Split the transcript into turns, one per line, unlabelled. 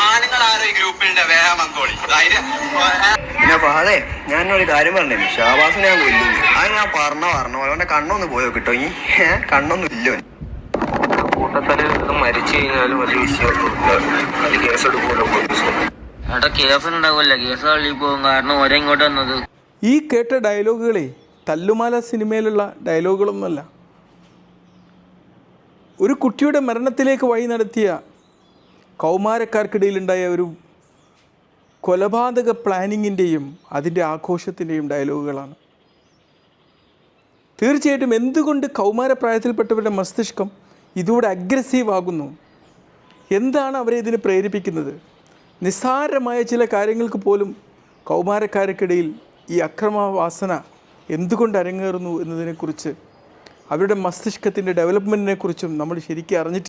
ആണുങ്ങളാരോ ഈ ഗ്രൂപ്പിലുണ്ട് വേഗമങ്കോളി
പിന്നെ അതെ ഞാനൊരു കാര്യം പറഞ്ഞു ഷാബാസിനെ ഞാൻ കൊല്ലും അത് ഞാൻ പറഞ്ഞു അവന്റെ കണ്ണൊന്ന് പോയോ കിട്ടോ ഈ കണ്ണൊന്നും ഇല്ലോ കൂട്ടത്തില് മരിച്ചു കഴിഞ്ഞാലും വലിയ വിഷയമൊന്നും കേസെടുക്കുമല്ലോ പോലീസ്
കേസുണ്ടാവില്ല കേസ് തള്ളി പോകും കാരണം ഓരോ ഇങ്ങോട്ട് വന്നത്.
ഈ കേട്ട ഡയലോഗുകളെ തല്ലുമാല സിനിമയിലുള്ള ഡയലോഗുകളൊന്നുമല്ല. ഒരു കുട്ടിയുടെ മരണത്തിലേക്ക് വഴി നടത്തിയ കൗമാരക്കാർക്കിടയിലുണ്ടായ ഒരു കൊലപാതക പ്ലാനിങ്ങിൻ്റെയും അതിൻ്റെ ആഘോഷത്തിൻ്റെയും ഡയലോഗുകളാണ്. തീർച്ചയായിട്ടും എന്തുകൊണ്ട് കൗമാരപ്രായത്തിൽപ്പെട്ടവരുടെ മസ്തിഷ്കം ഇതുകൂടെ അഗ്രസീവ് ആകുന്നു? എന്താണ് അവരെ ഇതിന് പ്രേരിപ്പിക്കുന്നത്? നിസ്സാരമായ ചില കാര്യങ്ങൾക്ക് പോലും കൗമാരക്കാർക്കിടയിൽ ഈ അക്രമവാസന എന്തുകൊണ്ട് അരങ്ങേറുന്നു എന്നതിനെക്കുറിച്ച് അവരുടെ മസ്തിഷ്കത്തിൻ്റെ ഡെവലപ്മെൻറ്റിനെക്കുറിച്ചും നമ്മൾ ശരിക്കും അറിഞ്ഞിട്ട്